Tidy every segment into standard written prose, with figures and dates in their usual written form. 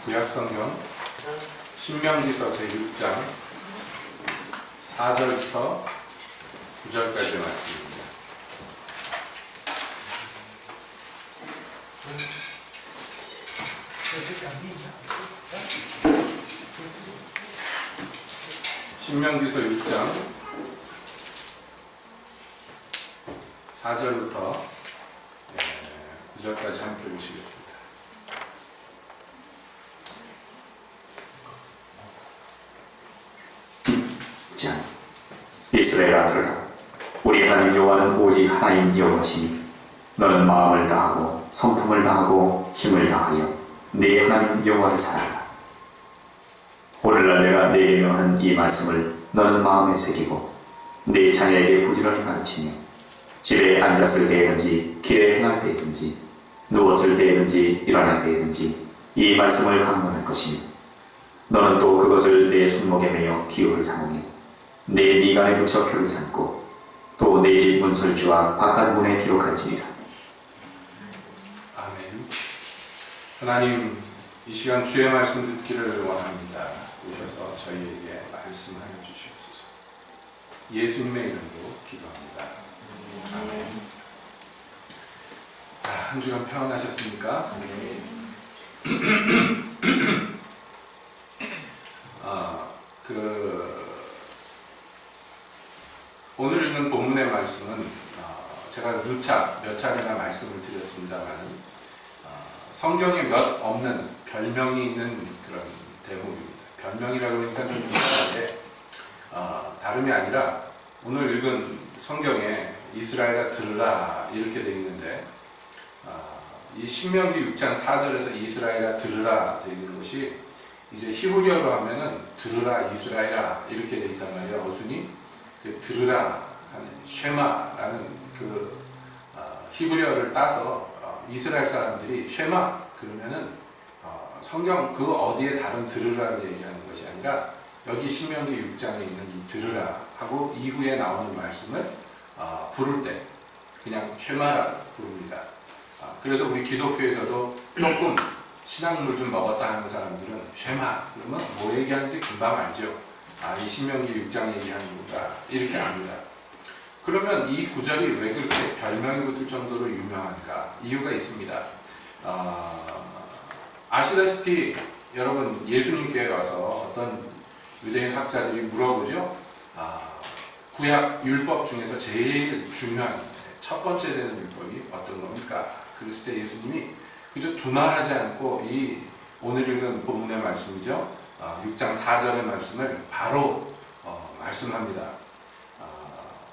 구약성경 신명기서 제6장 4절부터 9절까지 말씀입니다. 신명기서 6장 4절부터 9절까지 함께 보시겠습니다. 이스라엘아 들으라. 우리 하나님 여호와는 오직 하나님 여호와시니 너는 마음을 다하고 성품을 다하고 힘을 다하여 네 하나님 여호와를 사랑하라. 오늘날 내가 네게 명하는 이 말씀을 너는 마음에 새기고 네 자녀에게 부지런히 가르치며 집에 앉았을 때든지 길에 행할 때든지 누웠을 때든지 일어날 때든지 이 말씀을 강론할 것이며 너는 또 그것을 내 손목에 매여 기호를 삼으며 내 미간에 붙여 표를 삼고 또 내 집 문설주와 바깥 문에 기록할지니라. 아멘. 하나님, 이 시간 주의 말씀 듣기를 원합니다. 오셔서 저희에게 말씀하여 주시옵소서. 예수님의 이름으로 기도합니다. 아멘. 한 주간 평안하셨습니까? 오늘 읽은 본문의 말씀은 제가 몇 차례나 말씀을 드렸습니다만 성경에 몇 없는 별명이 있는 그런 대목입니다. 별명이라고 하니까 좀 이상한데 다름이 아니라 오늘 읽은 성경에 이스라엘아 들으라 이렇게 되어 있는데 이 신명기 6장 4절에서 이스라엘아 들으라 되어 있는 것이 이제 히브리어로 하면은 들으라 이스라엘아 이렇게 되어 있단 말이에요. 어순이 그 들으라 하는 쉐마라는 그 히브리어를 따서 이스라엘 사람들이 쉐마 그러면은 성경 그 어디에 다른 들으라를 얘기하는 것이 아니라 여기 신명기 6장에 있는 이 들으라 하고 이후에 나오는 말씀을 부를 때 그냥 쉐마라고 부릅니다. 그래서 우리 기독교에서도 조금 신앙물 좀 먹었다 하는 사람들은 쉐마 그러면 뭐 얘기하는지 금방 알죠. 이 신명기 6장 얘기하는구나 이렇게 압니다. 그러면 이 구절이 왜 그렇게 별명이 붙을 정도로 유명한가? 이유가 있습니다. 아시다시피 여러분 예수님께 와서 어떤 유대인 학자들이 물어보죠. 구약 율법 중에서 제일 중요한 첫 번째 되는 율법이 어떤 겁니까? 그랬을 때 예수님이 그저 두말하지 않고 이 오늘 읽은 본문의 말씀이죠. 6장 4절의 말씀을 바로 말씀합니다.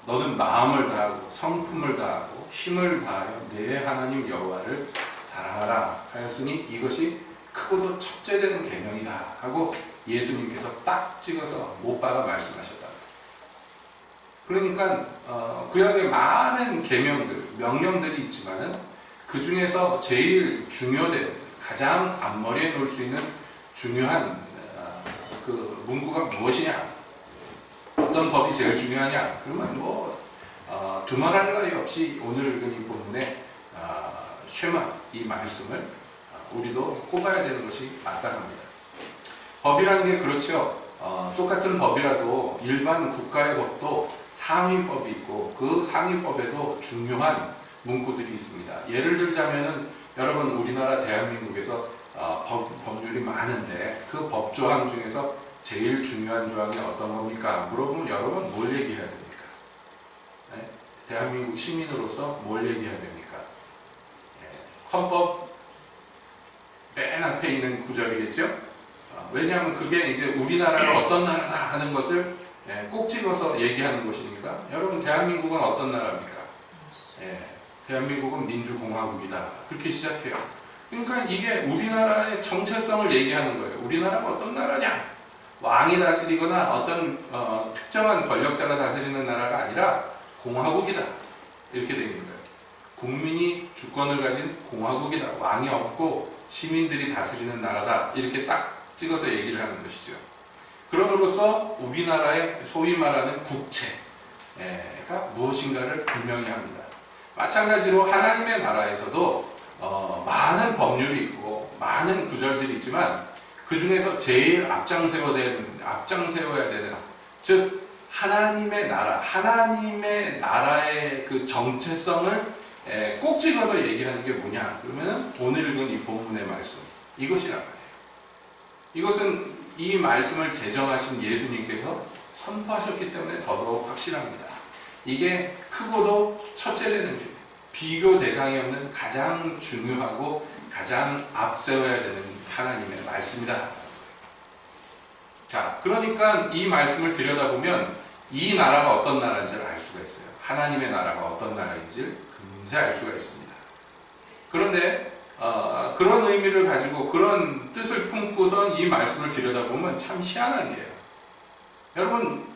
너는 마음을 다하고 성품을 다하고 힘을 다하여 내 하나님 여호와를 사랑하라 하였으니 이것이 크고도 첫째되는 계명이다 하고 예수님께서 딱 찍어서 못 박아 말씀하셨다. 그러니까 구약에 많은 계명들, 명령들이 있지만은 그 중에서 제일 중요된 가장 앞머리에 놓을 수 있는 중요한 그 문구가 무엇이냐? 어떤 법이 제일 중요하냐? 그러면 두말할 나위 없이 오늘 읽은 이 본문에 쉐마 이 말씀을 우리도 꼽아야 되는 것이 마땅합니다. 법이라는 게 그렇죠. 똑같은 법이라도 일반 국가의 법도 상위법이 있고 그 상위법에도 중요한 문구들이 있습니다. 예를 들자면은 여러분 우리나라 대한민국에서 법률이 많은데 그 법조항 중에서 제일 중요한 조항이 어떤 겁니까? 물어보면 여러분 뭘 얘기해야 됩니까? 네? 대한민국 시민으로서 뭘 얘기해야 됩니까? 헌법 맨 앞에 있는 구절이겠죠? 왜냐하면 그게 이제 우리나라가 어떤 나라다 하는 것을 꼭 찍어서 얘기하는 것이니까 여러분 대한민국은 어떤 나라입니까? 대한민국은 민주공화국이다. 그렇게 시작해요. 그러니까 이게 우리나라의 정체성을 얘기하는 거예요. 우리나라가 어떤 나라냐? 왕이 다스리거나 어떤 특정한 권력자가 다스리는 나라가 아니라 공화국이다. 이렇게 되어 있는 거예요. 국민이 주권을 가진 공화국이다. 왕이 없고 시민들이 다스리는 나라다. 이렇게 딱 찍어서 얘기를 하는 것이죠. 그럼으로써 우리나라의 소위 말하는 국체가 무엇인가를 분명히 합니다. 마찬가지로 하나님의 나라에서도 많은 법률이 있고 많은 구절들이 있지만 그 중에서 제일 앞장서야 되는, 즉 하나님의 나라, 하나님의 나라의 그 정체성을 꼭 찍어서 얘기하는 게 뭐냐? 그러면 오늘 읽은 이 본문의 말씀, 이것이란 말이에요. 이것은 이 말씀을 제정하신 예수님께서 선포하셨기 때문에 더더욱 확실합니다. 이게 크고도 첫째 되는 일, 비교 대상이 없는 가장 중요하고 가장 앞세워야 되는 하나님의 말씀이다. 자, 그러니까 이 말씀을 들여다보면 이 나라가 어떤 나라인지를 알 수가 있어요. 하나님의 나라가 어떤 나라인지를 금세 알 수가 있습니다. 그런데 그런 의미를 가지고 그런 뜻을 품고선 이 말씀을 들여다보면 참 희한한 게요. 여러분,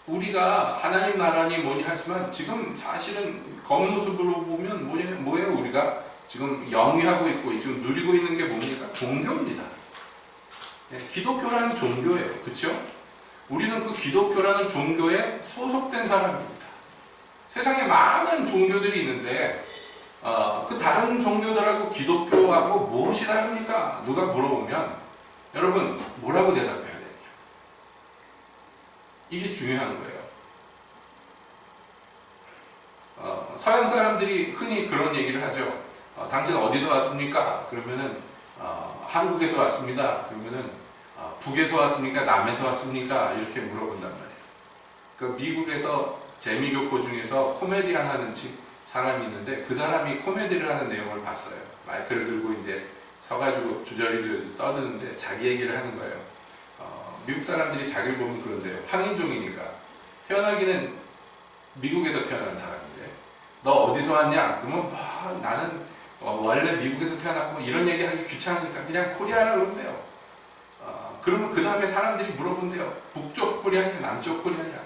우리가 하나님 나라니 뭐니 하지만 지금 사실은 겉모습으로 보면 뭐예요? 우리가 지금 영위하고 있고 지금 누리고 있는 게 뭡니까? 종교입니다. 기독교라는 종교예요. 그렇죠? 우리는 그 기독교라는 종교에 소속된 사람입니다. 세상에 많은 종교들이 있는데 그 다른 종교들하고 기독교하고 무엇이 다릅니까? 누가 물어보면 여러분 뭐라고 대답해야 되냐? 이게 중요한 거예요. 서양 사람들이 흔히 그런 얘기를 하죠. 당신 어디서 왔습니까? 그러면은 한국에서 왔습니다. 그러면은 북에서 왔습니까? 남에서 왔습니까? 이렇게 물어본단 말이에요. 그 미국에서 재미교포 중에서 코미디언 하는 사람이 있는데 그 사람이 코미디를 하는 내용을 봤어요. 마이크를 들고 이제 서가지고 주저리 떠드는데 자기 얘기를 하는 거예요. 미국 사람들이 자기를 보면 그런데요. 황인종이니까 태어나기는 미국에서 태어난 사람인데 너 어디서 왔냐? 그러면 나는 원래 미국에서 태어났고 이런 얘기 하기 귀찮으니까 그냥 코리아라 그러는데요. 그러면 그 다음에 사람들이 물어본대요. 북쪽 코리아냐 남쪽 코리아냐?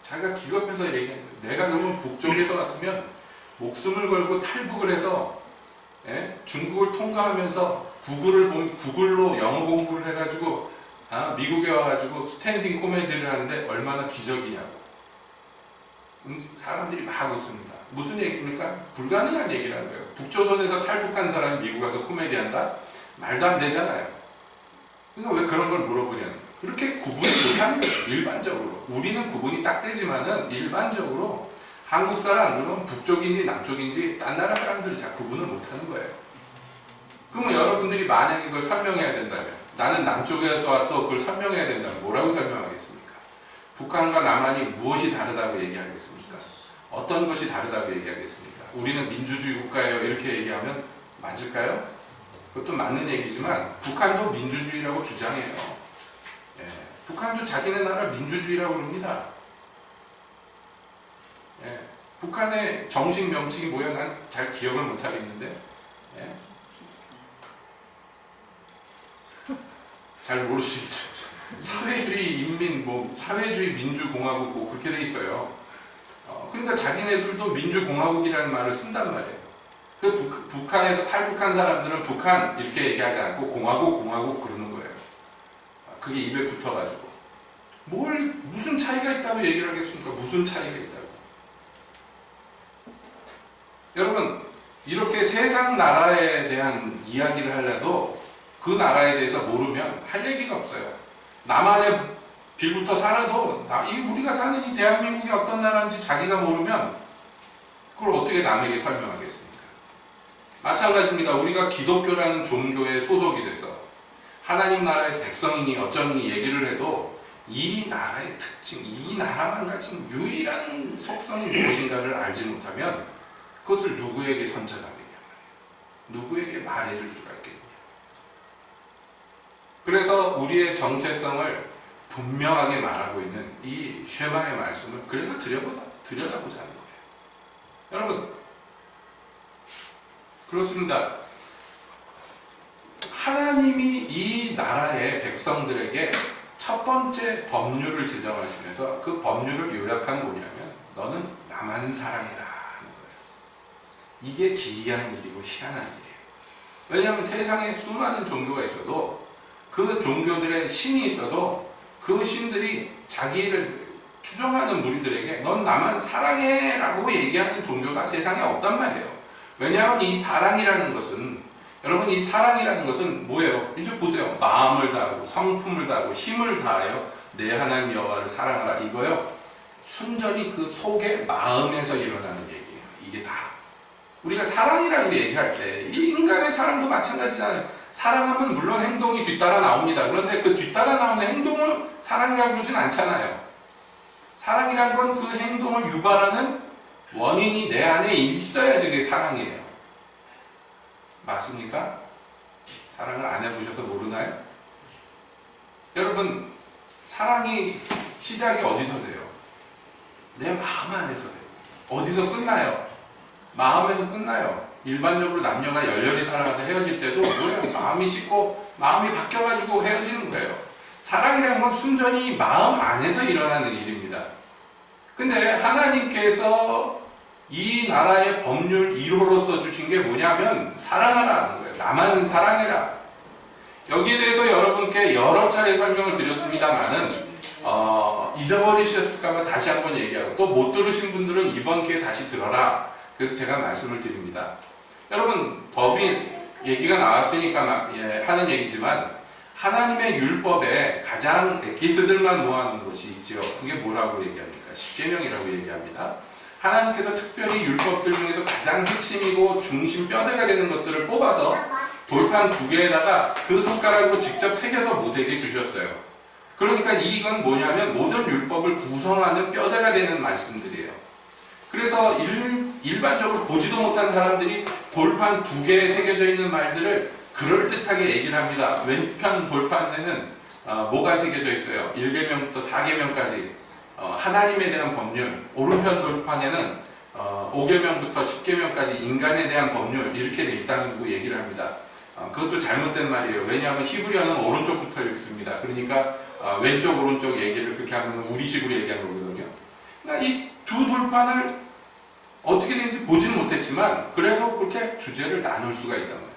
자기가 기겁해서 얘기했는데 내가 그러면 북쪽에서 왔으면 목숨을 걸고 탈북을 해서 중국을 통과하면서 구글로 영어 공부를 해가지고 미국에 와가지고 스탠딩 코미디를 하는데 얼마나 기적이냐고. 사람들이 막 웃습니다. 무슨 얘기입니까? 불가능한 얘기라는 거예요. 북조선에서 탈북한 사람이 미국 가서 코미디 한다? 말도 안 되잖아요. 그러니까 왜 그런 걸 물어보냐는 거예요. 그렇게 구분을 못하는 거예요. 일반적으로. 우리는 구분이 딱 되지만은 일반적으로 한국 사람, 그럼 북쪽인지 남쪽인지 딴 나라 사람들 잘 구분을 못하는 거예요. 그러면 여러분들이 만약에 그걸 설명해야 된다면 나는 남쪽에서 왔어. 그걸 설명해야 된다면 뭐라고 설명하겠습니까? 북한과 남한이 무엇이 다르다고 얘기하겠습니까? 어떤 것이 다르다고 얘기하겠습니까? 우리는 민주주의 국가예요. 이렇게 얘기하면 맞을까요? 그것도 맞는 얘기지만 북한도 민주주의라고 주장해요. 북한도 자기네 나라 민주주의라고 그럽니다. 북한의 정식 명칭이 뭐야? 난 잘 기억을 못하겠는데 잘 모르시겠죠. 사회주의 민주공화국 뭐 그렇게 돼 있어요. 그러니까 자기네들도 민주공화국이라는 말을 쓴단 말이에요. 북한에서 탈북한 사람들은 북한 이렇게 얘기하지 않고 공화국 그러는 거예요. 그게 입에 붙어가지고 무슨 차이가 있다고 얘기를 하겠습니까? 무슨 차이가 있다고. 여러분, 이렇게 세상 나라에 대한 이야기를 하려도 그 나라에 대해서 모르면 할 얘기가 없어요. 남한에 빌부터 살아도 우리가 사는 이 대한민국이 어떤 나라인지 자기가 모르면 그걸 어떻게 남에게 설명하겠습니까? 마찬가지입니다. 우리가 기독교라는 종교에 소속이 돼서 하나님 나라의 백성이니 어쩌니 얘기를 해도 이 나라의 특징, 이 나라만 가진 유일한 속성이 무엇인가를 알지 못하면 그것을 누구에게 선전하겠냐 말이에요. 누구에게 말해줄 수가 있겠냐. 그래서 우리의 정체성을 분명하게 말하고 있는 이 쉐마의 말씀을 그래서 들여다보자는 거예요. 여러분, 그렇습니다. 하나님이 이 나라의 백성들에게 첫 번째 법률을 제정하시면서 그 법률을 요약한 뭐냐면 너는 나만 사랑해라 하는 거예요. 이게 기이한 일이고 희한한 일이에요. 왜냐하면 세상에 수많은 종교가 있어도 그 종교들의 신이 있어도 그 신들이 자기를 추종하는 무리들에게 넌 나만 사랑해 라고 얘기하는 종교가 세상에 없단 말이에요. 왜냐하면 이 사랑이라는 것은 여러분, 이 사랑이라는 것은 뭐예요? 이제 보세요. 마음을 다하고 성품을 다하고 힘을 다하여 내 하나님 여호와를 사랑하라. 이거요. 순전히 그 속의 마음에서 일어나는 얘기예요. 이게 다. 우리가 사랑이라고 얘기할 때 이 인간의 사랑도 마찬가지잖아요. 사랑하면 물론 행동이 뒤따라 나옵니다. 그런데 그 뒤따라 나오는 행동을 사랑이라고 그러진 않잖아요. 사랑이란 건 그 행동을 유발하는 원인이 내 안에 있어야지 그게 사랑이에요. 맞습니까? 사랑을 안 해보셔서 모르나요? 여러분, 사랑이 시작이 어디서 돼요? 내 마음 안에서 돼요. 어디서 끝나요? 마음에서 끝나요. 일반적으로 남녀가 열렬히 사랑하다 헤어질 때도 뭐예요? 마음이 식고 마음이 바뀌어가지고 헤어지는 거예요. 사랑이라는 건 순전히 마음 안에서 일어나는 일입니다. 근데 하나님께서 이 나라의 법률 1호로서 주신 게 뭐냐면 사랑하라는 거예요. 나만 사랑해라. 여기에 대해서 여러분께 여러 차례 설명을 드렸습니다만은 잊어버리셨을까봐 다시 한번 얘기하고, 또 못 들으신 분들은 이번 기회에 다시 들어라. 그래서 제가 말씀을 드립니다. 여러분, 법이 얘기가 나왔으니까 하는 얘기지만 하나님의 율법에 가장 엑기스들만 모아놓은 곳이 있지요. 그게 뭐라고 얘기합니까? 십계명이라고 얘기합니다. 하나님께서 특별히 율법들 중에서 가장 핵심이고 중심 뼈대가 되는 것들을 뽑아서 돌판 2개에다가 그 손가락으로 직접 새겨서 모세에게 주셨어요. 그러니까 이건 뭐냐면 모든 율법을 구성하는 뼈대가 되는 말씀들이에요. 그래서 일반적으로 보지도 못한 사람들이 돌판 2개에 새겨져 있는 말들을 그럴듯하게 얘기를 합니다. 왼편 돌판에는 뭐가 새겨져 있어요? 1계명부터 4계명까지 하나님에 대한 법률, 오른편 돌판에는 5계명부터 10계명까지 인간에 대한 법률, 이렇게 돼 있다는 거 얘기를 합니다. 그것도 잘못된 말이에요. 왜냐하면 히브리어는 오른쪽부터 읽습니다. 그러니까 왼쪽 오른쪽 얘기를 그렇게 하면 우리식으로 얘기하는 거거든요. 그러니까 이 두 돌판을 어떻게 된지 보지는 못했지만 그래도 그렇게 주제를 나눌 수가 있단 말이에요.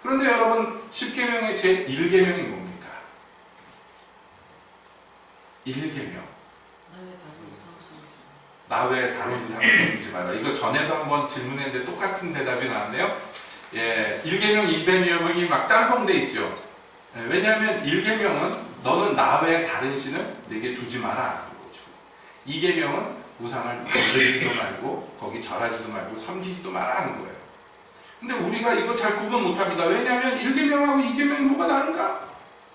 그런데 여러분, 10계명의 제 1계명이 뭡니까? 1계명. 나 외에 다른 이상을 섬기지 마라. 이거 전에도 한번 질문했는데 똑같은 대답이 나왔네요. 예, 1계명, 2계명이 막 짬뽕돼 있죠. 예, 왜냐하면 1계명은 너는 나 외에 다른 신을 내게 두지 마라. 2계명은 우상을 만들지도 말고 거기 절하지도 말고 섬기지도 마라 하는 거예요. 근데 우리가 이거 잘 구분 못합니다. 왜냐하면 1계명하고 2계명이 뭐가 다른가?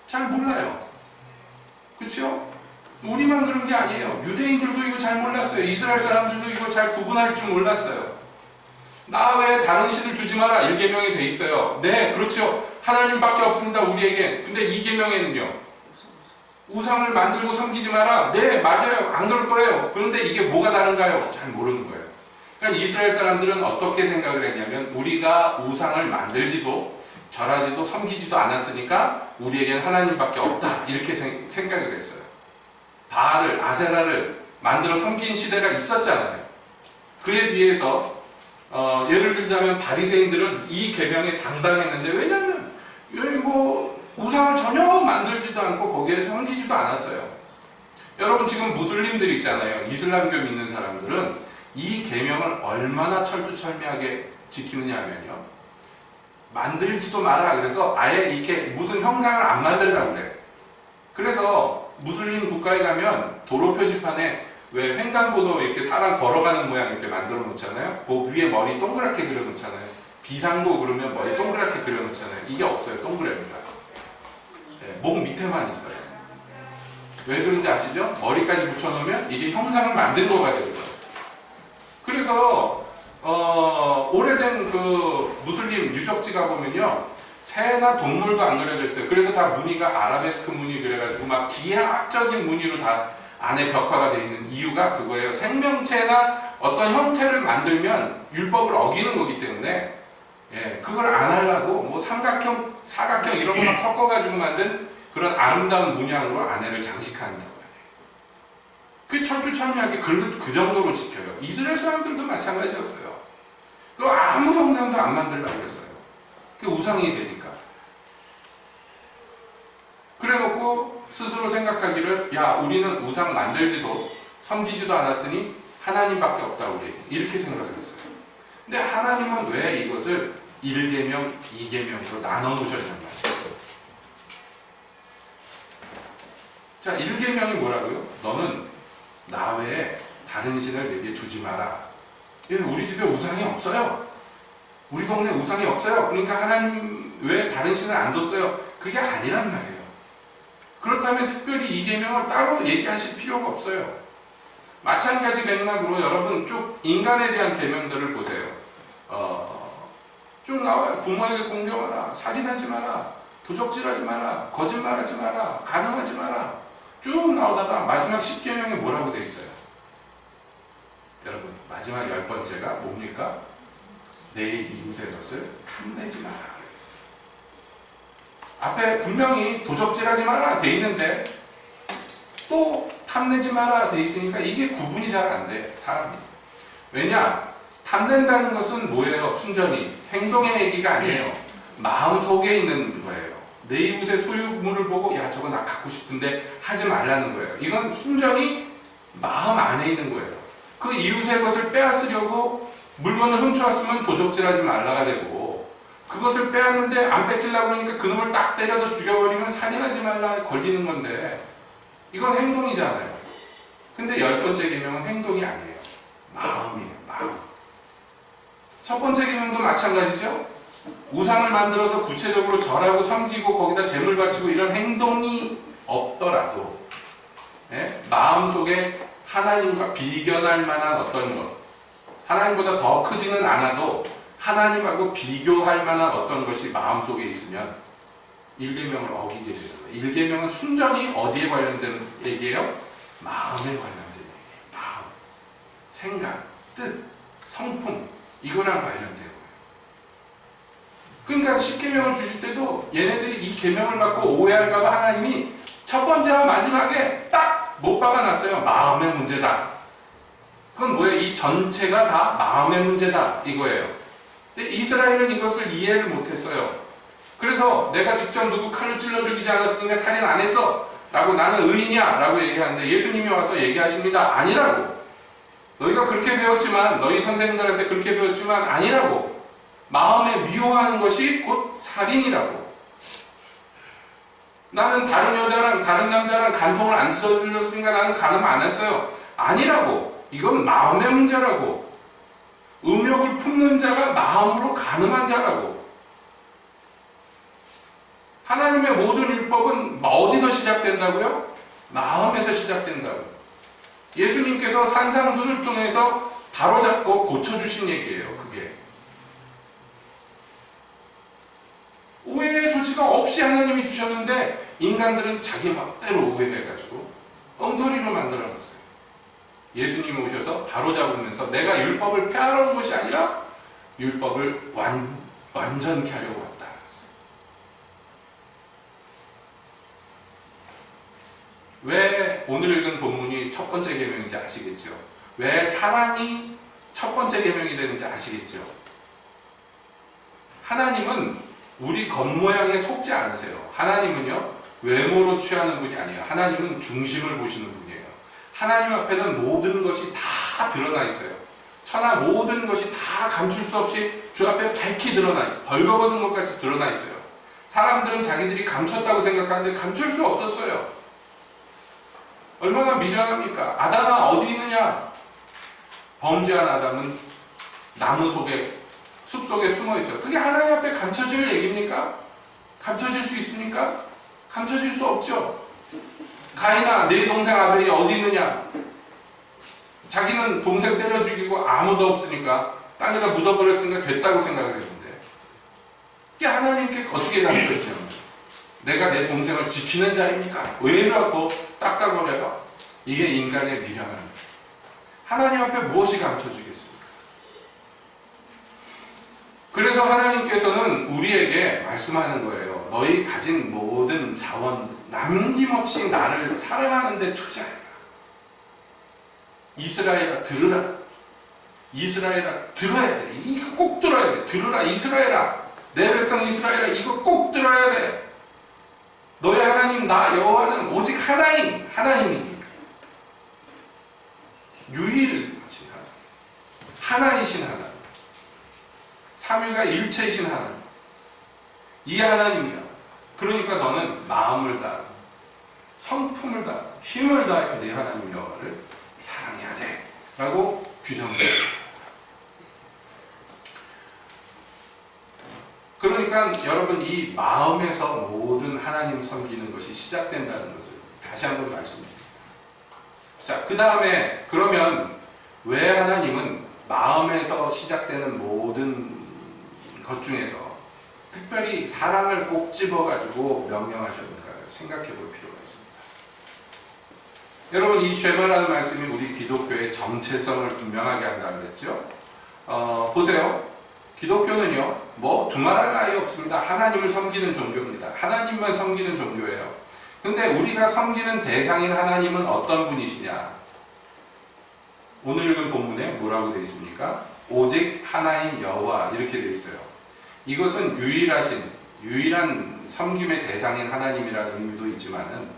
잘 몰라요. 그렇죠? 우리만 그런 게 아니에요. 유대인들도 이거 잘 몰랐어요. 이스라엘 사람들도 이거 잘 구분할 줄 몰랐어요. 나 외에 다른 신을 두지 마라 1계명에 돼 있어요. 네, 그렇죠. 하나님밖에 없습니다, 우리에게. 근데 2계명에는요, 우상을 만들고 섬기지 마라. 네, 맞아요. 안 그럴 거예요. 그런데 이게 뭐가 다른가요? 잘 모르는 거예요. 그러니까 이스라엘 사람들은 어떻게 생각을 했냐면, 우리가 우상을 만들지도 절하지도 섬기지도 않았으니까 우리에겐 하나님밖에 없다, 이렇게 생각을 했어요. 바알을, 아세라를 만들어 섬긴 시대가 있었잖아요. 그에 비해서 예를 들자면 바리새인들은 이 계명에 당당했는데, 왜냐하면 여기 우상을 전혀 만들지도 않고 거기에 섬기지도 않았어요. 여러분, 지금 무슬림들 있잖아요. 이슬람교 믿는 사람들은 이 계명을 얼마나 철두철미하게 지키느냐 하면요, 만들지도 마라. 그래서 아예 이렇게 무슨 형상을 안 만들라고 그래. 그래서 무슬림 국가에 가면 도로 표지판에 왜 횡단보도 이렇게 사람 걸어가는 모양 이렇게 만들어 놓잖아요. 그 위에 머리 동그랗게 그려 놓잖아요. 비상구 그러면 머리 동그랗게 그려 놓잖아요. 이게 없어요. 동그랗습니다. 네, 목 밑에만 있어요. 왜 그런지 아시죠? 머리까지 붙여놓으면 이게 형상을 만든 거가 되거든요. 그래서 오래된 그 무슬림 유적지 가보면요, 새나 동물도 안 그려져 있어요. 그래서 다 무늬가 아라베스크 무늬 그래가지고 막 기하학적인 무늬로 다 안에 벽화가 되어 있는 이유가 그거예요. 생명체나 어떤 형태를 만들면 율법을 어기는 거기 때문에, 예, 그걸 안 하려고 삼각형, 사각형 이런 거 막 섞어가지고 만든 그런 아름다운 문양으로 안에를 장식하는 거예요. 그 철두철미하게 그 정도로 지켜요. 이스라엘 사람들도 마찬가지였어요. 그 아무 형상도 안 만들려고 그랬어요. 그 우상이 되니까. 그래놓고 스스로 생각하기를, 야, 우리는 우상 만들지도 섬기지도 않았으니 하나님밖에 없다, 우리. 이렇게 생각을 했어요. 근데 하나님은 왜 이것을 1계명, 2계명으로 나눠 놓으셨단 말이에요. 자, 1계명이 뭐라고요? 너는 나 외에 다른 신을 내게 두지 마라. 예, 우리 집에 우상이 없어요. 우리 동네 우상이 없어요. 그러니까 하나님 외에 다른 신을 안 뒀어요. 그게 아니란 말이에요. 그렇다면 특별히 2계명을 따로 얘기하실 필요가 없어요. 마찬가지 맥락으로 여러분 쭉 인간에 대한 계명들을 보세요. 쭉 나와요. 부모에게 공경하라, 살인하지 마라, 도적질하지 마라, 거짓말하지 마라, 간음하지 마라. 쭉 나오다가 마지막 10계명이 뭐라고 되어 있어요? 여러분, 마지막 10번째가 뭡니까? 내 이웃의 것을 탐내지 마라. 앞에 분명히 도적질하지 마라 돼 있는데 또 탐내지 마라 돼 있으니까 이게 구분이 잘 안 돼, 사람이. 왜냐? 탐낸다는 것은 뭐예요? 순전히 행동의 얘기가 아니에요. 마음 속에 있는 거예요. 내 이웃의 소유물을 보고 야, 저거 나 갖고 싶은데 하지 말라는 거예요. 이건 순전히 마음 안에 있는 거예요. 그 이웃의 것을 빼앗으려고 물건을 훔쳐왔으면 도적질하지 말라가 되고, 그것을 빼앗는데 안 뺏기려고 그러니까 그놈을 딱 때려서 죽여버리면 살인하지 말라 걸리는 건데, 이건 행동이잖아요. 근데 10번째 계명은 행동이 아니에요. 마음이에요. 마음. 첫 번째 계명도 마찬가지죠. 우상을 만들어서 구체적으로 절하고 섬기고 거기다 제물 바치고 이런 행동이 없더라도, 예? 마음속에 하나님과 비견할 만한 어떤 것, 하나님보다 더 크지는 않아도 하나님하고 비교할 만한 어떤 것이 마음속에 있으면 1계명을 어기게 되는 거예요. 1계명은 순전히 어디에 관련된 얘기예요? 마음에 관련된 얘기예요. 마음, 생각, 뜻, 성품, 이거랑 관련된 거예요. 그러니까 10계명을 주실 때도 얘네들이 이 계명을 받고 오해할까 봐 하나님이 첫 번째와 마지막에 딱 못 박아놨어요. 마음의 문제다. 그건 뭐예요? 이 전체가 다 마음의 문제다, 이거예요. 근데 이스라엘은 이것을 이해를 못했어요. 그래서 내가 직접 누구 칼로 찔러 죽이지 않았으니까 살인 안 했어 라고, 나는 의인이야 라고 얘기하는데 예수님이 와서 얘기하십니다. 아니라고. 너희가 그렇게 배웠지만, 너희 선생님들한테 그렇게 배웠지만 아니라고. 마음에 미워하는 것이 곧 살인이라고. 나는 다른 여자랑 다른 남자랑 간통을 안 써들렸으니까 나는 간음 안 했어요. 아니라고. 이건 마음의 문제라고. 음욕을 품는 자가 마음으로 간음한 자라고. 하나님의 모든 율법은 어디서 시작된다고요? 마음에서 시작된다고. 예수님께서 산상수를 통해서 바로잡고 고쳐주신 얘기예요. 그게 오해의 소지가 없이 하나님이 주셨는데 인간들은 자기 멋대로 오해해가지고 엉터리로 만들어놨어요. 예수님이 오셔서 바로잡으면서 내가 율법을 폐하러 온 것이 아니라 율법을 완전케 하려고 왔다. 왜 오늘 읽은 본문이 첫 번째 계명인지 아시겠죠? 왜 사랑이 첫 번째 계명이 되는지 아시겠죠? 하나님은 우리 겉모양에 속지 않으세요. 하나님은요, 외모로 취하는 분이 아니에요. 하나님은 중심을 보시는 분이에요. 하나님 앞에는 모든 것이 다 드러나 있어요. 천하 모든 것이 다 감출 수 없이 주 앞에 밝히 드러나 있어요. 벌거벗은 것 같이 드러나 있어요. 사람들은 자기들이 감췄다고 생각하는데 감출 수 없었어요. 얼마나 미련합니까? 아담아 어디 있느냐? 범죄한 아담은 나무 속에, 숲 속에 숨어 있어요. 그게 하나님 앞에 감춰질 얘기입니까? 감춰질 수 있습니까? 감춰질 수 없죠. 가인아, 내 동생 아벨이 어디 있느냐? 자기는 동생 때려 죽이고 아무도 없으니까 땅에다 묻어버렸으니까 됐다고 생각을 했는데, 이게 하나님께 어떻게 감춰있죠? 내가 내 동생을 지키는 자입니까? 왜 이러고 딱딱거려요? 이게 인간의 미련함입니다. 하나님 앞에 무엇이 감춰지겠습니까? 그래서 하나님께서는 우리에게 말씀하는 거예요. 너희 가진 모든 자원 남김없이 나를 사랑하는 데 투자해라. 이스라엘아 들으라. 이스라엘아 들어야 돼. 이거 꼭 들어야 돼. 들으라 이스라엘아. 내 백성 이스라엘아 이거 꼭 들어야 돼. 너희 하나님 나 여호와는 오직 하나님이니 유일하신 하나님, 하나이신 하나님, 삼위가 일체이신 하나님, 이 하나님이야. 그러니까 너는 마음을 다하고 성품을 다하고 힘을 다하여 네 하나님 여호와를 사랑해야 돼 라고 규정해요. 그러니까 여러분, 이 마음에서 모든 하나님 섬기는 것이 시작된다는 것을 다시 한번 말씀드립니다. 자, 그 다음에 그러면 왜 하나님은 마음에서 시작되는 모든 것 중에서 특별히 사랑을 꼭 집어가지고 명령하셨는가를 생각해 볼 필요가 있습니다. 여러분, 이 쉐마라는 말씀이 우리 기독교의 정체성을 분명하게 한다고 했죠. 보세요. 기독교는요, 뭐 두말할 나위 없습니다. 하나님을 섬기는 종교입니다. 하나님만 섬기는 종교예요. 근데 우리가 섬기는 대상인 하나님은 어떤 분이시냐? 오늘 읽은 본문에 뭐라고 되어 있습니까? 오직 하나인 여호와, 이렇게 되어 있어요. 이것은 유일한 섬김의 대상인 하나님이라는 의미도 있지만은,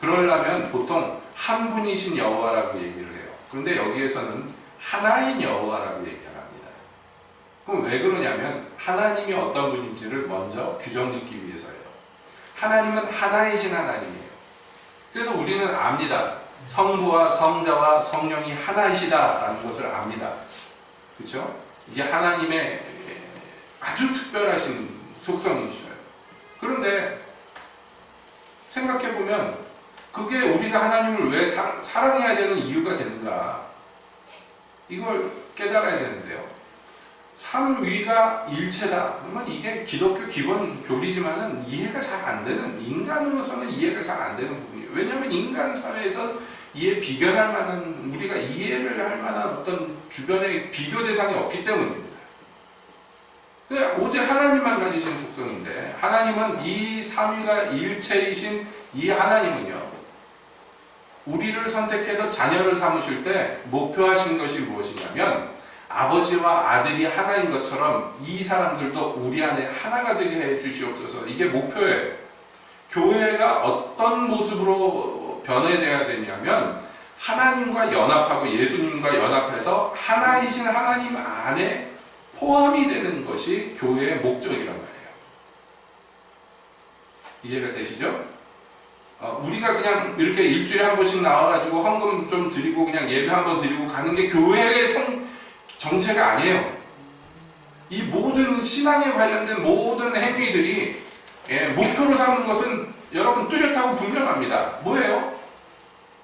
그러려면 보통 한 분이신 여호와라고 얘기를 해요. 그런데 여기에서는 하나인 여호와라고 얘기합니다. 그럼 왜 그러냐면 하나님이 어떤 분인지를 먼저 규정짓기 위해서예요. 하나님은 하나이신 하나님이에요. 그래서 우리는 압니다. 성부와 성자와 성령이 하나이시다라는 것을 압니다. 그렇죠? 이게 하나님의 아주 특별하신 속성이셔요. 그런데 생각해보면 그게 우리가 하나님을 왜 사랑해야 되는 이유가 되는가, 이걸 깨달아야 되는데요. 삼위가 일체다. 그러면 이게 기독교 기본 교리지만은 이해가 잘 안 되는, 인간으로서는 이해가 잘 안 되는 부분이에요. 왜냐하면 인간 사회에서 이해 비견할 만한, 우리가 이해를 할 만한 어떤 주변의 비교 대상이 없기 때문입니다. 오직 하나님만 가지신 속성인데, 하나님은 이 삼위가 일체이신 이 하나님은요, 우리를 선택해서 자녀를 삼으실 때 목표하신 것이 무엇이냐면, 아버지와 아들이 하나인 것처럼 이 사람들도 우리 안에 하나가 되게 해 주시옵소서. 이게 목표예요. 교회가 어떤 모습으로 변해야 되냐면 하나님과 연합하고 예수님과 연합해서 하나이신 하나님 안에 포함이 되는 것이 교회의 목적이란 말이에요. 이해가 되시죠? 우리가 그냥 이렇게 일주일에 한 번씩 나와가지고 헌금 좀 드리고 그냥 예배 한 번 드리고 가는 게 교회의 정체가 아니에요. 이 모든 신앙에 관련된 모든 행위들이 목표로 삼는 것은 여러분 뚜렷하고 분명합니다. 뭐예요?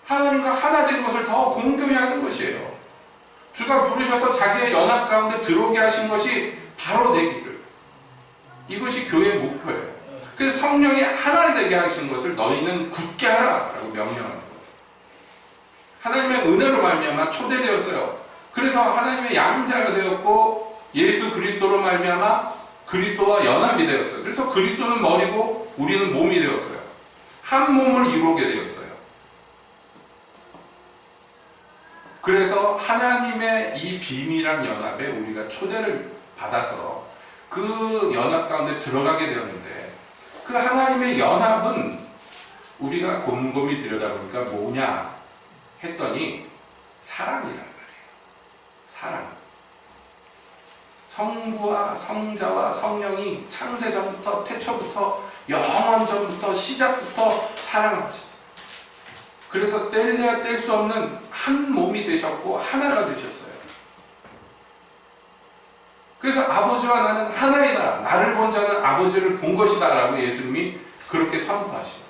하나님과 하나 된 것을 더 공교히 하는 것이에요. 주가 부르셔서 자기의 연합 가운데 들어오게 하신 것이 바로 되기를. 이것이 교회의 목표예요. 그래서 성령이 하나 되게 하신 것을 너희는 굳게 하라라고 명령하는 거예요. 하나님의 은혜로 말미암아 초대되었어요. 그래서 하나님의 양자가 되었고 예수 그리스도로 말미암아 그리스도와 연합이 되었어요. 그래서 그리스도는 머리고 우리는 몸이 되었어요. 한 몸을 이루게 되었어요. 그래서 하나님의 이 비밀한 연합에 우리가 초대를 받아서 그 연합 가운데 들어가게 되었는데, 그 하나님의 연합은 우리가 곰곰이 들여다보니까 뭐냐 했더니 사랑이라. 사랑. 성부와 성자와 성령이 창세 전부터, 태초부터, 영원 전부터, 시작부터 사랑을 하셨어요. 그래서 뗄래야 뗄 수 없는 한 몸이 되셨고 하나가 되셨어요. 그래서 아버지와 나는 하나이다. 나를 본 자는 아버지를 본 것이다 라고 예수님이 그렇게 선포하시죠.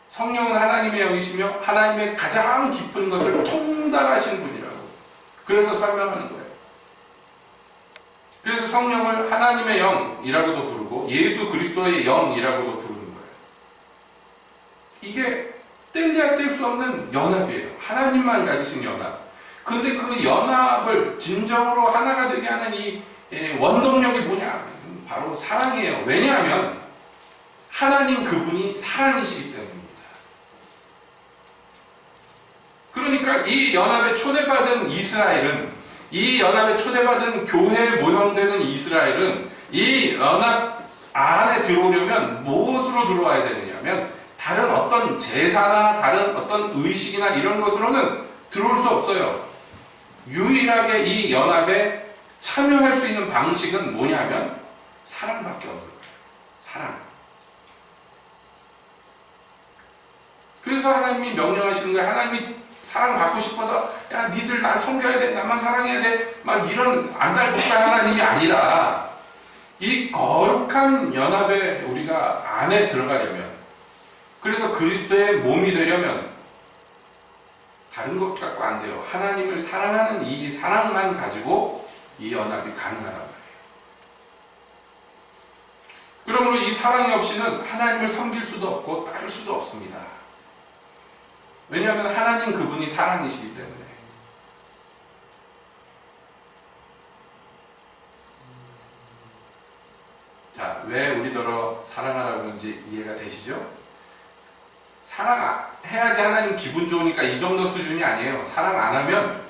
성령은 하나님의 영이시며 하나님의 가장 깊은 것을 통달하신 분이라고, 그래서 설명하는 거예요. 그래서 성령을 하나님의 영이라고도 부르고 예수 그리스도의 영이라고도 부르는 거예요. 이게 뗄래야 뗄 수 없는 연합이에요. 하나님만 가지신 연합. 근데 그 연합을 진정으로 하나가 되게 하는 이 원동력이 뭐냐? 바로 사랑이에요. 왜냐하면 하나님 그분이 사랑이시기 때문입니다. 그러니까 이 연합에 초대받은 이스라엘은, 이 연합에 초대받은 교회에 모형되는 이스라엘은 이 연합 안에 들어오려면 무엇으로 들어와야 되느냐면 다른 어떤 제사나 다른 어떤 의식이나 이런 것으로는 들어올 수 없어요. 유일하게 이 연합에 참여할 수 있는 방식은 뭐냐면 사랑밖에 없는 거예요. 사랑. 그래서 하나님이 명령하시는 거예요. 하나님이 사랑받고 싶어서 야 니들 나 섬겨야 돼, 나만 사랑해야 돼, 막 이런 안달복달 하나님이 아니라 이 거룩한 연합에 우리가 안에 들어가려면, 그래서 그리스도의 몸이 되려면 다른 것 갖고 안 돼요. 하나님을 사랑하는 이 사랑만 가지고 이 연합이 가능하단 말이에요. 그러므로 이 사랑이 없이는 하나님을 섬길 수도 없고 따를 수도 없습니다. 왜냐하면 하나님 그분이 사랑이시기 때문에. 자, 왜 우리더러 사랑하라고 하는지 이해가 되시죠? 사랑해야지 하나님 기분 좋으니까 이 정도 수준이 아니에요. 사랑 안 하면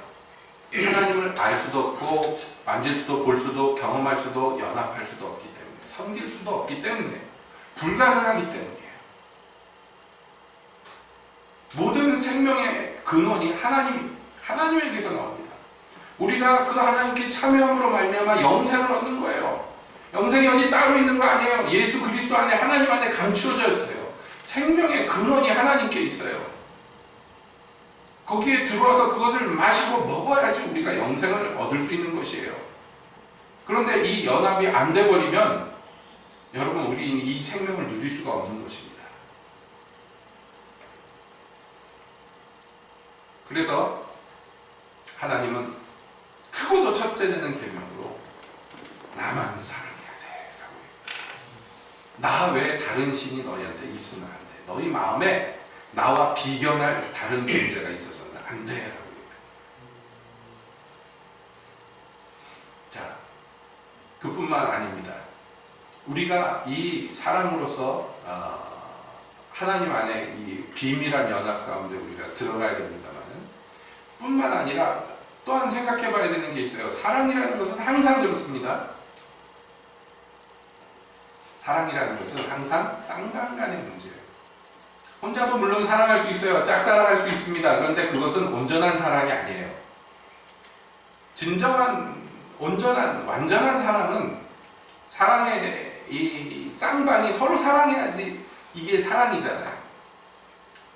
하나님을 알 수도 없고 만질 수도 볼 수도 경험할 수도 연합할 수도 없기 때문에, 섬길 수도 없기 때문에, 불가능하기 때문이에요. 모든 생명의 근원이 하나님에게서 나옵니다. 우리가 그 하나님께 참여함으로 말미암아 영생을 얻는 거예요. 영생이 어디 따로 있는 거 아니에요. 예수 그리스도 안에, 하나님 안에 감추어져 있어요. 생명의 근원이 하나님께 있어요. 거기에 들어와서 그것을 마시고 먹어야지 우리가 영생을 얻을 수 있는 것이에요. 그런데 이 연합이 안 돼버리면 여러분, 우리는 이 생명을 누릴 수가 없는 것입니다. 그래서 하나님은 크고도 첫째 되는 계명으로 나만 사랑해야 돼 라고 해요. 나 외에 다른 신이 너희한테 있으면 안 돼. 너희 마음에 나와 비견할 다른 존재가 있어서는 안 돼 라고 해요. 자, 그뿐만 아닙니다. 우리가 이 사랑으로서 하나님 안에 이 비밀한 연합 가운데 우리가 들어가야 됩니다만, 뿐만 아니라 또한 생각해 봐야 되는 게 있어요. 사랑이라는 것은 항상 그렇습니다. 사랑이라는 것은 항상 쌍방간의 문제예요. 혼자도 물론 사랑할 수 있어요. 짝사랑할 수 있습니다. 그런데 그것은 온전한 사랑이 아니에요. 진정한, 온전한, 완전한 사랑은, 사랑의 이 쌍방이 서로 사랑해야지 이게 사랑이잖아요.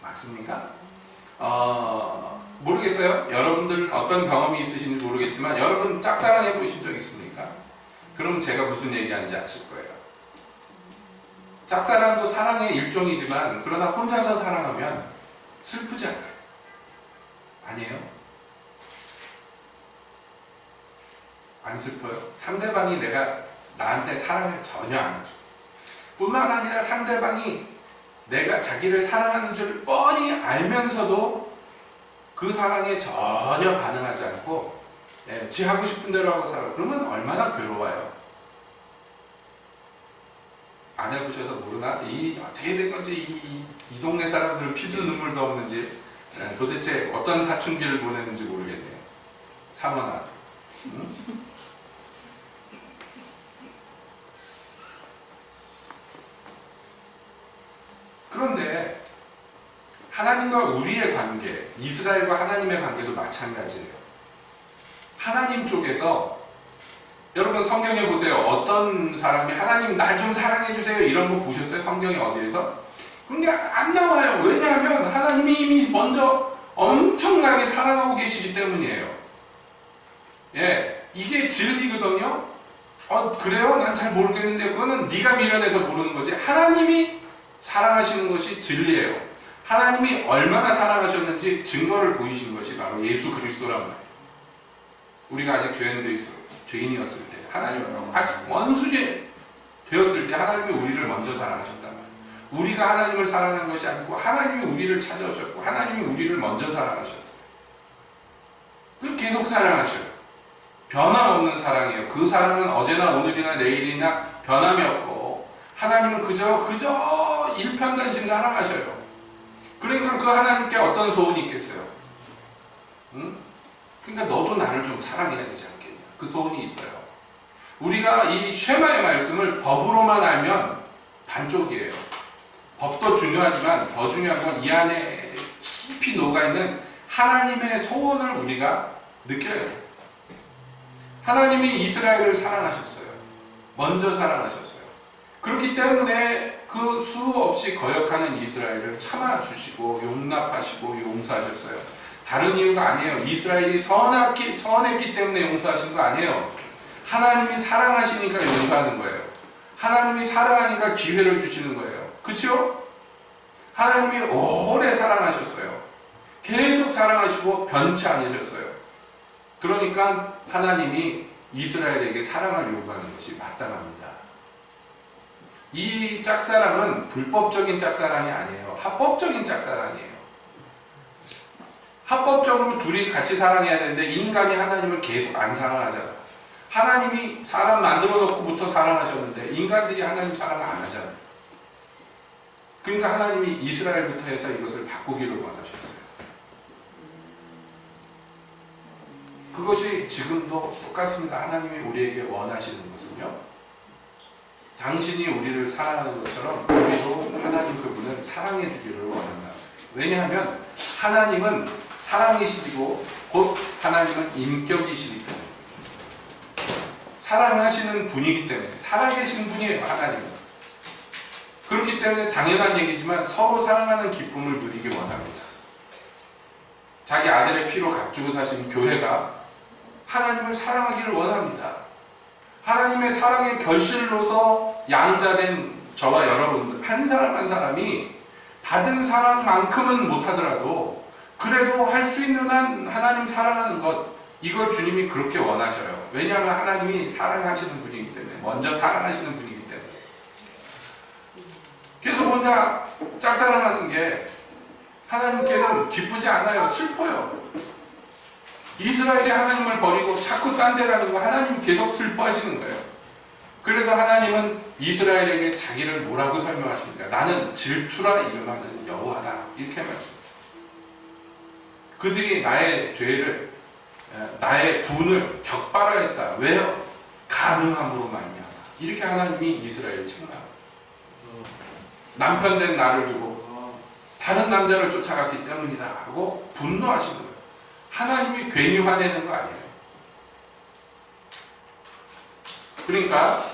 맞습니까? 모르겠어요. 여러분들 어떤 경험이 있으신지 모르겠지만 여러분 짝사랑해 보신 적 있습니까? 그럼 제가 무슨 얘기하는지 아실 거예요. 짝사랑도 사랑의 일종이지만 그러나 혼자서 사랑하면 슬프지 않아요? 아니에요? 안 슬퍼요? 상대방이 나한테 사랑을 전혀 안 해줘. 뿐만 아니라 상대방이 내가 자기를 사랑하는 줄 뻔히 알면서도 그 사랑에 전혀 반응하지 않고 지 하고 싶은 대로 하고 살아. 그러면 얼마나 괴로워요. 안 해보셔서 모르나? 어떻게 된 건지, 이 동네 사람들은 피도 눈물도 없는지, 도대체 어떤 사춘기를 보내는지 모르겠네요. 상원아. 응? 그런데 하나님과 우리의 관계, 이스라엘과 하나님의 관계도 마찬가지예요. 하나님 쪽에서, 여러분 성경에 보세요. 어떤 사람이 하나님 나 좀 사랑해주세요 이런 거 보셨어요? 성경에 어디에서? 그런 게 안 나와요. 왜냐하면 하나님이 이미 먼저 엄청나게 사랑하고 계시기 때문이에요. 예, 이게 진리거든요. 그래요? 난 잘 모르겠는데 그거는 네가 미련해서 모르는 거지. 하나님이 사랑하시는 것이 진리예요. 하나님이 얼마나 사랑하셨는지 증거를 보이신 것이 바로 예수 그리스도란 말이에요. 우리가 아직 죄인이었을 때, 하나님은 아직 원수죄 되었을 때 하나님이 우리를 먼저 사랑하셨단 말이에요. 우리가 하나님을 사랑한 것이 아니고 하나님이 우리를 찾아오셨고 하나님이 우리를 먼저 사랑하셨어요. 그 계속 사랑하셔요. 변함없는 사랑이에요. 그 사랑은 어제나 오늘이나 내일이나 변함이 없고 하나님은 그저 일편단심 사랑하셔요. 그러니까 그 하나님께 어떤 소원이 있겠어요? 응? 그러니까 너도 나를 좀 사랑해야 되지 않겠냐. 그 소원이 있어요. 우리가 이 쉐마의 말씀을 법으로만 알면 반쪽이에요. 법도 중요하지만 더 중요한 건 이 안에 깊이 녹아있는 하나님의 소원을 우리가 느껴요. 하나님이 이스라엘을 사랑하셨어요. 먼저 사랑하셨어요. 그렇기 때문에 그 수없이 거역하는 이스라엘을 참아주시고 용납하시고 용서하셨어요. 다른 이유가 아니에요. 이스라엘이 선했기 때문에 용서하신 거 아니에요. 하나님이 사랑하시니까 용서하는 거예요. 하나님이 사랑하니까 기회를 주시는 거예요. 그렇죠? 하나님이 오래 사랑하셨어요. 계속 사랑하시고 변치 않으셨어요. 그러니까 하나님이 이스라엘에게 사랑을 요구하는 것이 마땅합니다. 이 짝사랑은 불법적인 짝사랑이 아니에요. 합법적인 짝사랑이에요. 합법적으로 둘이 같이 사랑해야 되는데 인간이 하나님을 계속 안 사랑하잖아요. 하나님이 사람 만들어 놓고부터 사랑하셨는데 인간들이 하나님 사랑을 안 하잖아요. 그러니까 하나님이 이스라엘부터 해서 이것을 바꾸기를 원하셨어요. 그것이 지금도 똑같습니다. 하나님이 우리에게 원하시는 것은요, 당신이 우리를 사랑하는 것처럼 우리도 하나님 그분을 사랑해 주기를 원한다. 왜냐하면 하나님은 사랑이시고 곧 하나님은 인격이시기 때문에, 사랑하시는 분이기 때문에, 살아계신 분이에요. 하나님은. 그렇기 때문에 당연한 얘기지만 서로 사랑하는 기쁨을 누리기 원합니다. 자기 아들의 피로 값주고 사신 교회가 하나님을 사랑하기를 원합니다. 하나님의 사랑의 결실로서 양자된 저와 여러분 한 사람 한 사람이 받은 사랑만큼은 못하더라도 그래도 할 수 있는 한 하나님 사랑하는 것, 이걸 주님이 그렇게 원하셔요. 왜냐하면 하나님이 사랑하시는 분이기 때문에, 먼저 사랑하시는 분이기 때문에. 계속 혼자 짝사랑하는 게 하나님께는 기쁘지 않아요. 슬퍼요. 이스라엘이 하나님을 버리고 자꾸 딴 데 가는 거 하나님이 계속 슬퍼하시는 거예요. 그래서 하나님은 이스라엘에게 자기를 뭐라고 설명하십니까? 나는 질투라 이름하는 여호와다. 이렇게 말씀하십니다. 그들이 나의 죄를, 나의 분을 격발하였다. 왜요? 가늠함으로 말미암아. 이렇게 하나님이 이스라엘을 책망합니다. 남편된 나를 두고 다른 남자를 쫓아갔기 때문이다 하고 분노하시는 거예요. 하나님이 괜히 화내는 거 아니에요. 그러니까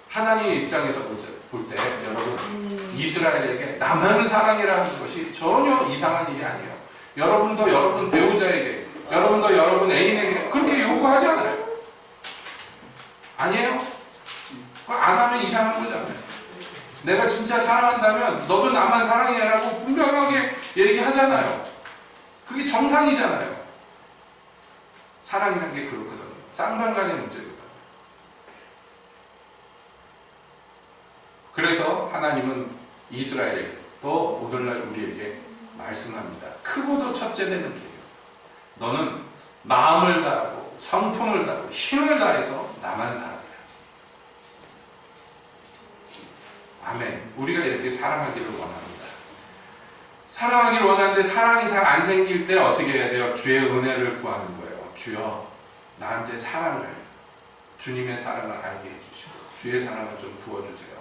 하나님의 입장에서 볼 때 여러분, 이스라엘에게 나만 사랑이라 하는 것이 전혀 이상한 일이 아니에요. 여러분도 여러분 배우자에게, 여러분도 여러분 애인에게 그렇게 요구하지 않아요. 아니에요? 안 하면 이상한 거잖아요. 내가 진짜 사랑한다면 너도 나만 사랑해라고 분명하게 얘기하잖아요. 그게 정상이잖아요. 사랑이라는 게 그렇거든요. 쌍방간의 문제거든요. 그래서 하나님은 이스라엘에게 또 오늘날 우리에게 말씀합니다. 크고도 첫째 되는 길이요. 너는 마음을 다하고 성품을 다하고 힘을 다해서 나만 사랑해라. 아멘. 우리가 이렇게 사랑하기를 원합니다. 사랑하기를 원하는데 사랑이 잘 안 생길 때 어떻게 해야 돼요? 주의 은혜를 구하는 거예요. 주여, 나한테 사랑을, 주님의 사랑을 알게 해주시고 주의 사랑을 좀 부어주세요.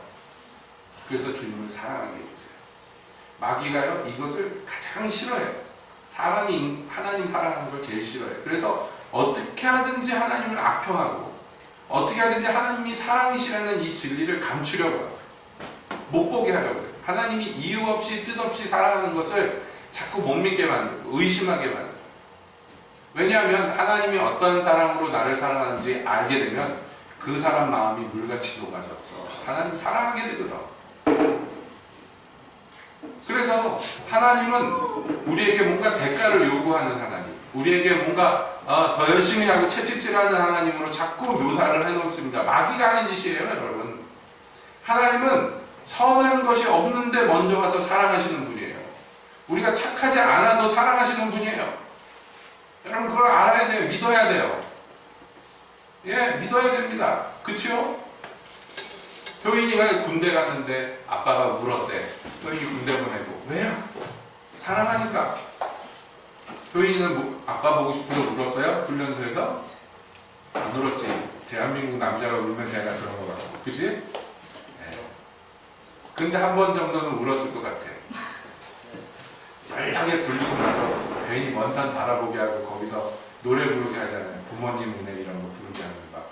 그래서 주님을 사랑하게 해주세요. 마귀가요, 이것을 가장 싫어해요. 사람이 하나님 사랑하는 걸 제일 싫어해요. 그래서 어떻게 하든지 하나님을 악평하고 어떻게 하든지 하나님이 사랑이시라는 이 진리를 감추려고 해요. 못 보게 하려고 해요. 하나님이 이유 없이 뜻없이 사랑하는 것을 자꾸 못 믿게 만들고 의심하게 만들고. 왜냐하면 하나님이 어떤 사랑으로 나를 사랑하는지 알게 되면 그 사람 마음이 물같이 녹아져서 하나님 사랑하게 되거든. 그래서 하나님은 우리에게 뭔가 대가를 요구하는 하나님, 우리에게 뭔가 더 열심히 하고 채찍질하는 하나님으로 자꾸 묘사를 해놓습니다. 마귀가 하는 짓이에요, 여러분. 하나님은 선한 것이 없는데 먼저 와서 사랑하시는 분이에요. 우리가 착하지 않아도 사랑하시는 분이에요. 여러분 그걸 알아야 돼요. 믿어야 돼요. 예, 믿어야 됩니다. 그치요? 효인이가 군대 갔는데 아빠가 울었대. 효인이 군대 보내고. 왜요? 사랑하니까. 효인이는 아빠 보고 싶어서 울었어요? 훈련소에서? 안 울었지. 대한민국 남자가 울면 내가 그런 거 같고. 그치? 네. 근데 한 번 정도는 울었을 것 같아. 연락에 굴리고 나서 괜히 먼 산 바라보게 하고 거기서 노래 부르게 하잖아요. 부모님 은혜 이런 거 부르게 하면 막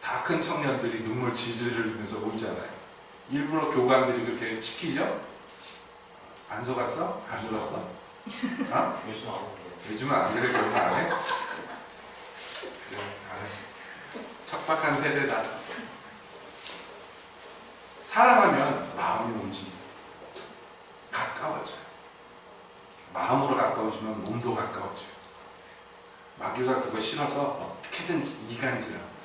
다 큰 청년들이 눈물 질질 흘리면서 울잖아요. 일부러 교관들이 그렇게 시키죠? 안 속았어? 안 울었어? 어? 요즘 안 오고. 요즘은 안 그래. 그런 거 안 해? 그래, 안 해. 척박한 세대다. 사랑하면 마음이 움직여. 가까워져요. 마음으로 가까워지면 몸도 가까워져요. 마귀가 그거 싫어서 어떻게든지 이간질합니다.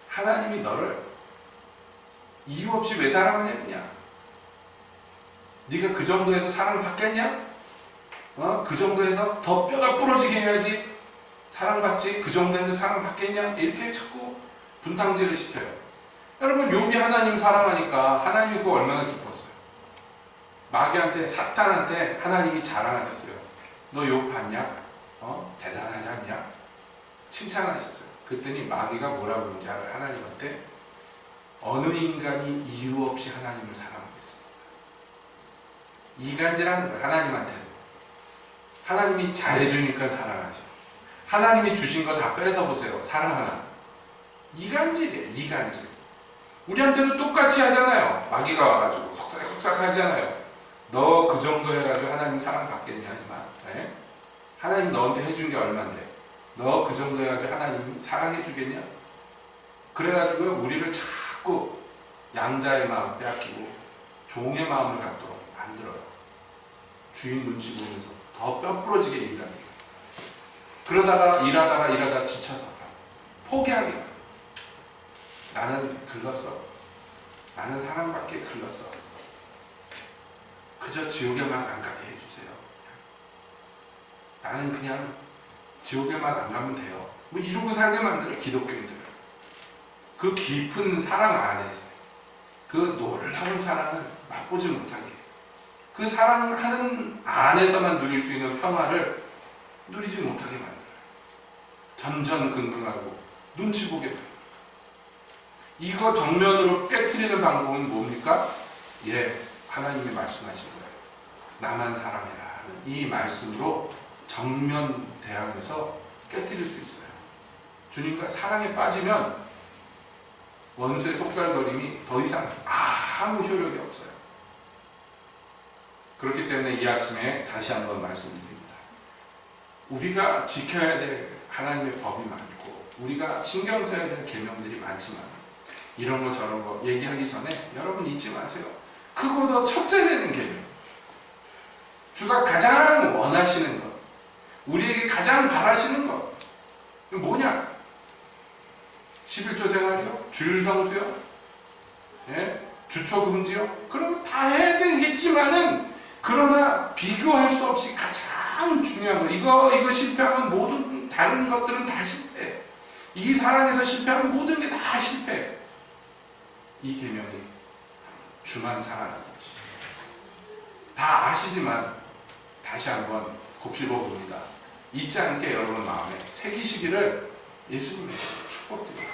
하나님이 너를 이유 없이 왜 사랑하냐? 네가 그 정도에서 사랑받겠냐? 그 정도에서 더 뼈가 부러지게 해야지 사랑받지? 그 정도에서 사랑받겠냐? 이렇게 자꾸 분탕질을 시켜요. 여러분, 욥이 하나님 사랑하니까 하나님이 그거 얼마나 기뻤어요. 마귀한테, 사탄한테 하나님이 자랑하셨어요. 너 욥 봤냐? 대단하지 않냐? 칭찬하셨어요. 그랬더니 마귀가 뭐라고 그러는지 알아요? 하나님한테 어느 인간이 이유 없이 하나님을 사랑하겠습니까? 이간질하는 거예요. 하나님한테는. 하나님이 잘해주니까 사랑하죠. 하나님이 주신 거 다 뺏어보세요. 사랑하나? 이간질이에요. 이간질. 우리한테도 똑같이 하잖아요. 마귀가 와가지고 헉싹헉싹 하잖아요. 너 그 정도 해가지고 하나님 사랑받겠냐 이만. 네? 하나님 너한테 해준 게 얼만데 너 그 정도 해가지고 하나님 사랑해주겠냐? 그래가지고 우리를 자꾸 양자의 마음 빼앗기고 종의 마음을 갖도록 만들어요. 주인 눈치 보면서 더 뼈 부러지게 일하게. 그러다가 일하다가 지쳐서 포기하게. 나는 글렀어. 나는 사랑받기에 글렀어. 그저 지옥에만 안 가게 해주세요. 나는 그냥 지옥에만 안 가면 돼요. 뭐 이러고 살게 만들어요. 기독교인들을. 그 깊은 사랑 안에서 그 놀라운 사랑을 맛보지 못하게 해요. 그 사랑하는 안에서만 누릴 수 있는 평화를 누리지 못하게 만들어요. 전전긍긍하고 눈치 보게 만들어요. 이거 정면으로 깨트리는 방법은 뭡니까? 하나님이 말씀하신 거예요. 나만 사랑해라 하는 이 말씀으로 정면 대항해서 깨트릴 수 있어요. 주님과 사랑에 빠지면 원수의 속살거림이 더 이상 아무 효력이 없어요. 그렇기 때문에 이 아침에 다시 한번 말씀드립니다. 우리가 지켜야 될 하나님의 법이 많고 우리가 신경 써야 될 계명들이 많지만 이런 거 저런 거 얘기하기 전에 여러분 잊지 마세요. 크고도 첫째 되는 계명, 주가 가장 원하시는 것, 우리에게 가장 바라시는 것 뭐냐? 11조 생활이요? 주일 성수요? 주초 금지요? 그런 거 다 해야 되겠지만은 그러나 비교할 수 없이 가장 중요한 거 이거 실패하면 모든 다른 것들은 다 실패. 이 사랑에서 실패하면 모든 게 다 실패. 이 계명이 주만 사랑하는 것이. 다 아시지만 다시 한번 곱씹어 봅니다. 잊지 않게 여러분 마음에 새기시기를 예수님의 축복드립니다.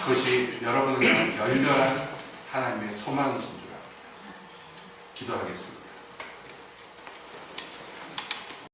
그것이 여러분을 향한 열렬한 하나님의 소망이신 줄 압니다. 기도하겠습니다.